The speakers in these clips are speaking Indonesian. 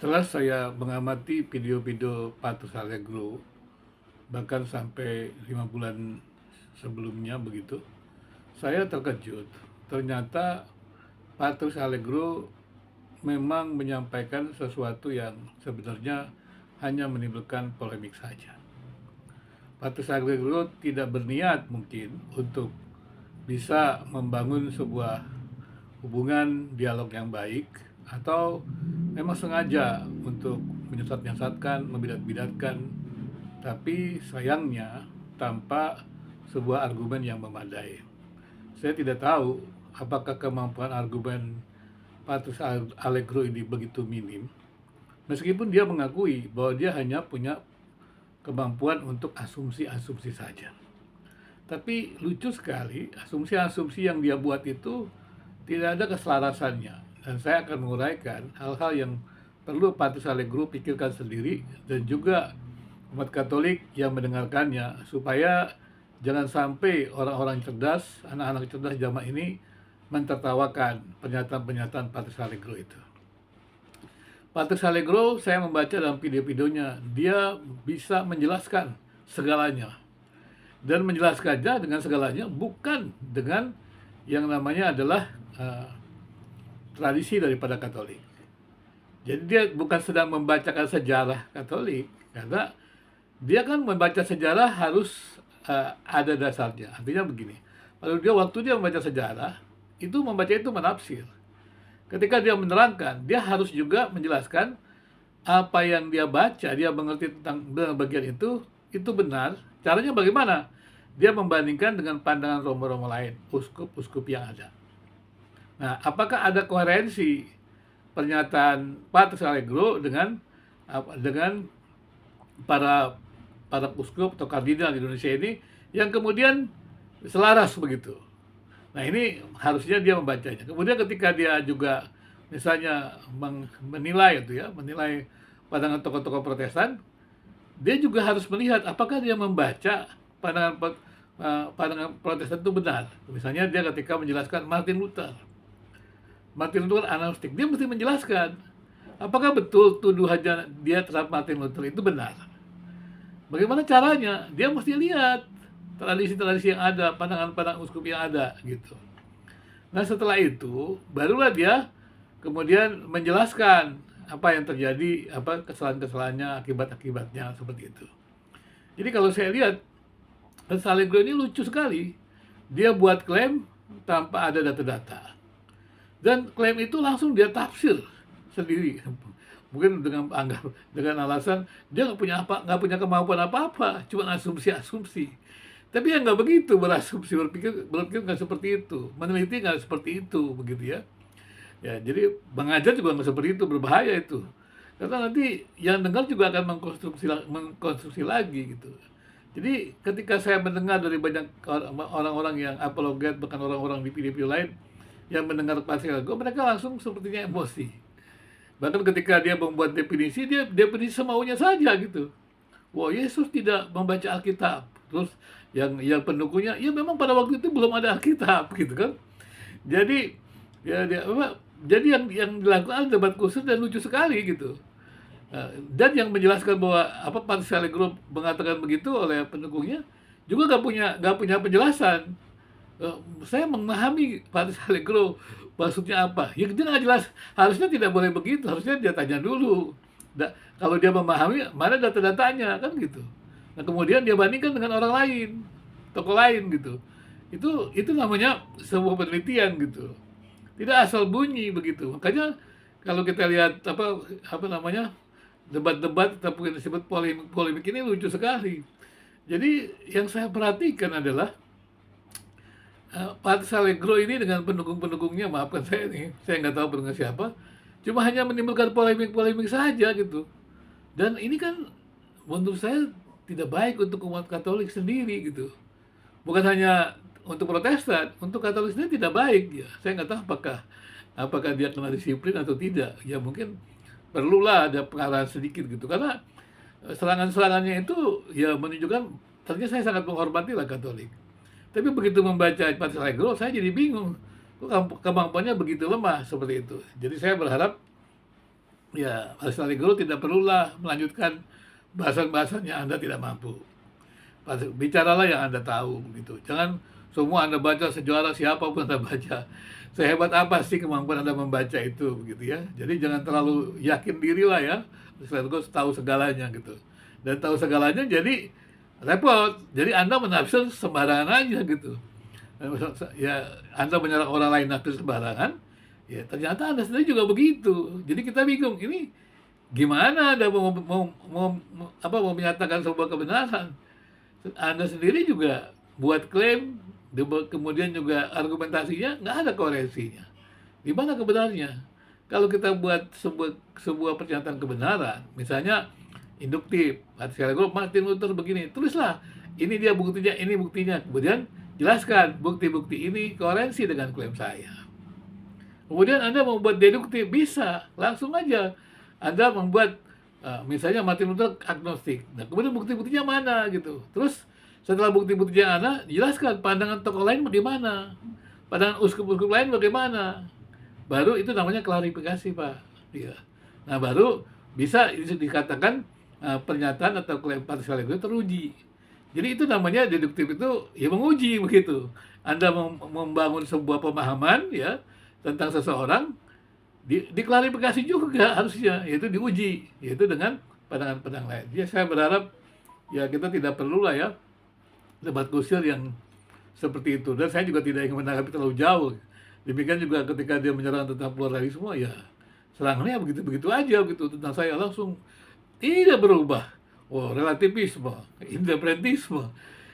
Setelah saya mengamati video-video Patus Allegro, bahkan sampai 5 bulan sebelumnya begitu, saya terkejut. Ternyata Patus Allegro memang menyampaikan sesuatu yang sebenarnya hanya menimbulkan polemik saja. Patus Allegro tidak berniat mungkin untuk bisa membangun sebuah hubungan dialog yang baik, atau memang sengaja untuk menyesat-nyesatkan, membidat-bidatkan, tapi sayangnya tanpa sebuah argumen yang memadai. Saya tidak tahu apakah kemampuan argumen Patus Allegro ini begitu minim, meskipun dia mengakui bahwa dia hanya punya kemampuan untuk asumsi-asumsi saja. Tapi lucu sekali, asumsi-asumsi yang dia buat itu tidak ada keselarasannya. Dan saya akan menguraikan hal-hal yang perlu Patus Allegro pikirkan sendiri, dan juga umat Katolik yang mendengarkannya, supaya jangan sampai orang-orang cerdas, anak-anak cerdas zaman ini mentertawakan pernyataan-pernyataan Patus Allegro itu. Patus Allegro, saya membaca dalam video-videonya, dia bisa menjelaskan segalanya. Dan menjelaskannya dengan segalanya, bukan dengan yang namanya adalah tradisi daripada Katolik. Jadi dia bukan sedang membacakan sejarah Katolik, karena dia kan membaca sejarah harus ada dasarnya. Artinya begini, waktu dia membaca sejarah, itu membaca itu menafsir. Ketika dia menerangkan, dia harus juga menjelaskan apa yang dia baca, dia mengerti tentang bagian itu benar. Caranya bagaimana? Dia membandingkan dengan pandangan romo-romo lain, uskup-uskup yang ada. Nah, apakah ada koherensi pernyataan Patus Allegro dengan para uskup atau kardinal di Indonesia ini yang kemudian selaras begitu? Nah, ini harusnya dia membacanya. Kemudian ketika dia juga misalnya menilai pandangan tokoh-tokoh Protestan, dia juga harus melihat apakah dia membaca pandangan Protestan itu benar. Misalnya dia ketika menjelaskan Martin Luther agnostik, dia mesti menjelaskan apakah betul tuduhannya dia terhadap Martin Luther itu benar. Bagaimana caranya? Dia mesti lihat tradisi-tradisi yang ada, pandangan-pandangan uskup yang ada gitu. Nah, setelah itu barulah dia kemudian menjelaskan apa yang terjadi, apa kesalahan-kesalahannya, akibat-akibatnya, seperti itu. Jadi kalau saya lihat, Allegro ini lucu sekali. Dia buat klaim tanpa ada data-data. Dan klaim itu langsung dia tafsir sendiri. Mungkin dengan alasan dia nggak punya kemampuan apa-apa, cuma asumsi-asumsi. Tapi yang nggak begitu berasumsi, berpikir nggak seperti itu, meneliti nggak seperti itu, begitu ya. Ya, jadi mengajar juga nggak seperti itu, berbahaya itu. Karena nanti yang dengar juga akan mengkonstruksi lagi gitu. Jadi ketika saya mendengar dari banyak orang-orang yang apologet, bahkan orang-orang di video-video lain yang mendengar Patus, mereka langsung sepertinya emosi. Bahkan ketika dia membuat definisi, dia definisi semaunya saja gitu. Wah, Yesus tidak membaca Alkitab. Terus yang pendukungnya, ya memang pada waktu itu belum ada Alkitab gitu kan. Jadi jadi yang dilakukan debat khusus dan lucu sekali gitu. Dan yang menjelaskan bahwa Patus Allegro mengatakan begitu oleh pendukungnya juga nggak punya penjelasan. Saya memahami Patus Allegro maksudnya apa. Ya dia nggak jelas. Harusnya tidak boleh begitu. Harusnya dia tanya dulu. Kalau dia memahami, mana data-datanya kan gitu. Nah, kemudian dia bandingkan dengan orang lain, tokoh lain gitu. Itu namanya sebuah penelitian gitu. Tidak asal bunyi begitu. Makanya kalau kita lihat debat-debat ataupun yang disebut polemik ini lucu sekali. Jadi yang saya perhatikan adalah Patus Allegro ini dengan pendukung-pendukungnya, maafkan saya nih, saya nggak tahu pendukung siapa, cuma hanya menimbulkan polemik-polemik saja gitu. Dan ini kan menurut saya tidak baik untuk umat Katolik sendiri gitu. Bukan hanya untuk Protestan, untuk Katolik sendiri tidak baik ya. Saya nggak tahu apakah dia kena disiplin atau tidak. Ya mungkin perlulah ada pengarahan sedikit gitu. Karena serangan-serangannya itu ya menunjukkan ternyata saya sangat menghormati lah Katolik. Tapi begitu membaca Patus Allegro, saya jadi bingung. Kok kemampuannya begitu lemah seperti itu. Jadi saya berharap Ya, Lestari Guru tidak perlulah melanjutkan bahasan-bahasan yang Anda tidak mampu. Bicaralah yang Anda tahu gitu. Jangan semua Anda baca sejarah siapapun Anda baca. Sehebat apa sih kemampuan Anda membaca itu begitu ya. Jadi jangan terlalu yakin diri lah ya. Sekaligus tahu segalanya gitu. Dan tahu segalanya jadi repot. Jadi Anda menafsir sembarangan aja gitu. Ya, Anda menyerang orang lain nafsir sembarangan, ya ternyata Anda sendiri juga begitu. Jadi kita bingung, ini gimana Anda mau menyatakan sebuah kebenaran? Anda sendiri juga buat klaim, kemudian juga argumentasinya nggak ada koherensinya. Di mana kebenarannya? Kalau kita buat sebuah pernyataan kebenaran, misalnya induktif, artikel Martin Luther begini, tulislah ini dia buktinya, ini buktinya, kemudian jelaskan bukti-bukti ini koherensi dengan klaim saya. Kemudian Anda membuat deduktif, bisa, langsung aja. Anda membuat, misalnya Martin Luther agnostik. Nah, kemudian bukti-buktinya mana gitu. Terus setelah bukti-buktinya Anda, jelaskan pandangan tokoh lain bagaimana. Pandangan uskup-uskup lain bagaimana. Baru itu namanya klarifikasi, Pak. Ya. Nah, baru bisa dikatakan pernyataan atau klaim parsial itu teruji. Jadi itu namanya deduktif, itu ya menguji begitu. Anda membangun sebuah pemahaman ya tentang seseorang, diklarifikasi juga harusnya, yaitu diuji, yaitu dengan pandangan-pandangan lain. Ya saya berharap ya kita tidak perlu lah ya debat kusir yang seperti itu. Dan saya juga tidak ingin menanggapi terlalu jauh. Demikian juga ketika dia menyerang tentang pluralisme, ya serangannya begitu-begitu aja gitu tentang saya, langsung tidak berubah. Oh, relativisme, interpretisme.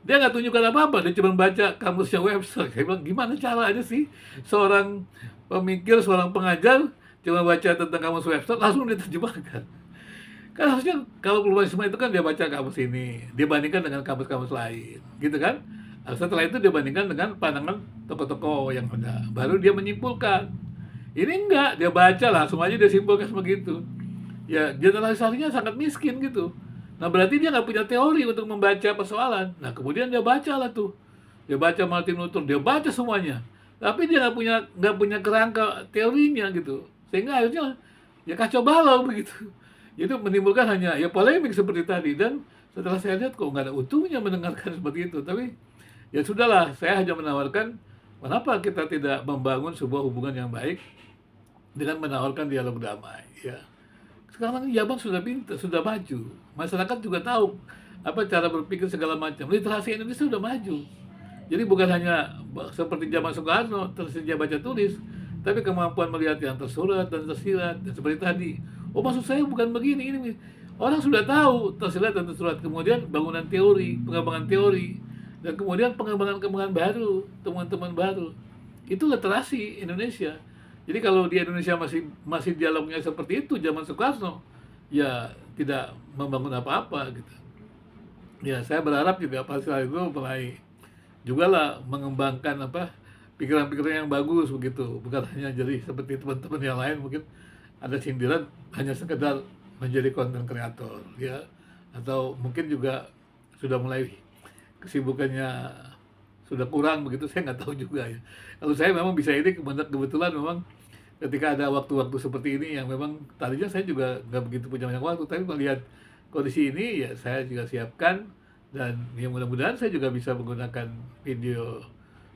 Dia nggak tunjukkan apa-apa, dia cuma baca kamusnya Webster. Saya bilang, gimana caranya sih seorang pemikir, seorang pengajar cuma baca tentang kamus Webster, langsung diterjemahkan. Kan harusnya kalau pluralisme itu kan dia baca kamus ini, dia bandingkan dengan kamus-kamus lain, gitu kan? Nah, setelah itu dia bandingkan dengan pandangan tokoh-tokoh yang ada, baru dia menyimpulkan. Ini enggak, dia baca langsung aja dia simpulkan begitu. Ya, generalisasinya sangat miskin gitu. Nah, berarti dia nggak punya teori untuk membaca persoalan. Nah, kemudian dia bacalah tuh. Dia baca Martin Luther, dia baca semuanya. Tapi dia nggak punya kerangka teorinya gitu. Sehingga akhirnya ya kacau balau begitu. Itu menimbulkan hanya ya polemik seperti tadi. Dan setelah saya lihat kok nggak ada untungnya mendengarkan seperti itu. Tapi ya sudahlah, saya hanya menawarkan kenapa kita tidak membangun sebuah hubungan yang baik dengan menawarkan dialog damai. Ya. Sekarang zaman sudah pintar, sudah maju. Masyarakat juga tahu apa cara berpikir segala macam. Literasi Indonesia sudah maju. Jadi bukan hanya seperti zaman Soekarno tersedia baca tulis, tapi kemampuan melihat yang tersurat dan tersirat. Dan seperti tadi, oh maksud saya bukan begini, ini orang sudah tahu tersirat dan tersurat. Kemudian bangunan teori, pengembangan teori, dan kemudian pengembangan baru, temuan-temuan baru. Itu literasi Indonesia. Jadi kalau di Indonesia masih dialognya seperti itu zaman Soekarno, ya tidak membangun apa-apa gitu. Ya saya berharap juga Pak itu mulai juga lah mengembangkan apa pikiran-pikiran yang bagus begitu, bukan hanya jadi seperti teman-teman yang lain mungkin ada sindiran hanya sekedar menjadi konten kreator ya, atau mungkin juga sudah mulai kesibukannya sudah kurang begitu, saya nggak tahu juga ya. Kalau saya memang bisa ini kebetulan memang ketika ada waktu-waktu seperti ini yang memang tadinya saya juga nggak begitu punya banyak waktu, tapi melihat kondisi ini ya saya juga siapkan, dan ya mudah-mudahan saya juga bisa menggunakan video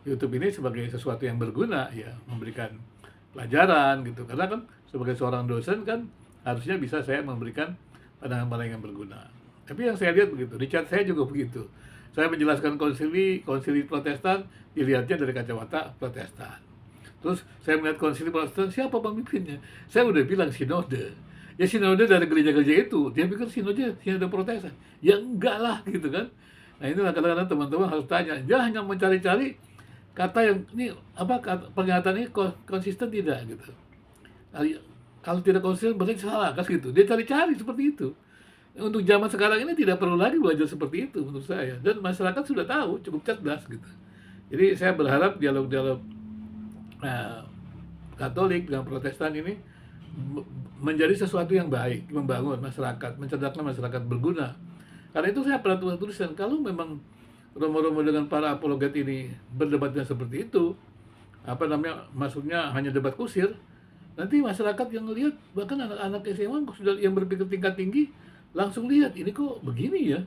YouTube ini sebagai sesuatu yang berguna ya, memberikan pelajaran gitu, karena kan sebagai seorang dosen kan harusnya bisa saya memberikan pandangan-pandangan yang berguna. Tapi yang saya lihat begitu, di chat saya juga begitu. Saya menjelaskan konsili Protestan, dilihatnya dari kacamata Protestan. Terus saya melihat konsili Protestan, siapa pemimpinnya? Saya udah bilang sinode. Ya sinode dari gereja-gereja itu, dia pikir sinode Protestan. Ya enggak lah gitu kan. Nah inilah kadang-kadang teman-teman harus tanya. Dia hanya mencari-cari kata yang ini apa pernyataan ini konsisten tidak gitu. Kalau tidak konsisten berarti salah kan gitu. Dia cari-cari seperti itu. Untuk zaman sekarang ini tidak perlu lagi belajar seperti itu menurut saya, dan masyarakat sudah tahu, cukup cerdas gitu. Jadi saya berharap dialog-dialog Katolik dengan Protestan ini menjadi sesuatu yang baik, membangun masyarakat, mencerdaskan masyarakat, berguna. Karena itu saya pernah tulisan, kalau memang romo-romo dengan para apologet ini berdebatnya seperti itu, maksudnya hanya debat kusir, Nanti masyarakat yang ngelihat, bahkan anak-anak SMA sudah yang berpikir tingkat tinggi, langsung lihat, ini kok begini ya?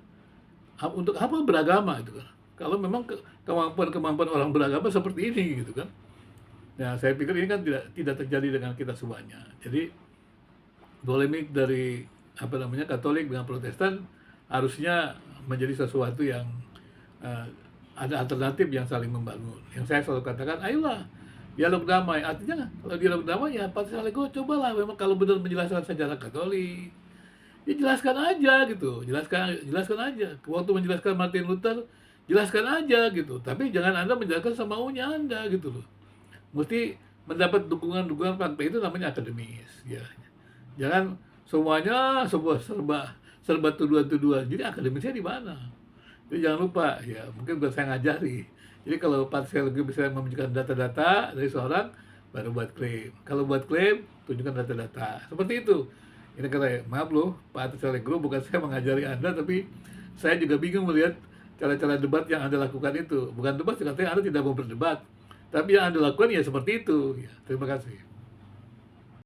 Untuk apa beragama itu kan? Kalau memang kemampuan orang beragama seperti ini gitu kan. Nah, saya pikir ini kan tidak terjadi dengan kita semuanya. Jadi polemik dari apa namanya Katolik dengan Protestan harusnya menjadi sesuatu yang eh, ada alternatif yang saling membangun. Yang saya selalu katakan, ayolah dialog damai. Artinya kalau dialog damai ya Patrice Allegro cobalah memang kalau benar menjelaskan sejarah Katolik, ya jelaskan aja gitu, jelaskan aja. Waktu menjelaskan Martin Luther, jelaskan aja gitu. Tapi jangan Anda menjelaskan semaunya Anda gitu loh. Mesti mendapat dukungan-dukungan fakta itu namanya akademis ya. Jangan semuanya sebuah serba serba tuduhan-tuduhan. Jadi akademisnya di mana? Jadi jangan lupa ya, mungkin buat saya ngajari. Jadi kalau Patrice Allegro bisa menunjukkan data-data dari seorang, baru buat klaim. Kalau buat klaim, tunjukkan data-data. Seperti itu. Ini kata, maaf loh, Pak Patrice bukan saya mengajari Anda, tapi saya juga bingung melihat cara-cara debat yang Anda lakukan itu. Bukan debat, katanya Anda tidak mau berdebat. Tapi yang Anda lakukan ya seperti itu. Ya, terima kasih.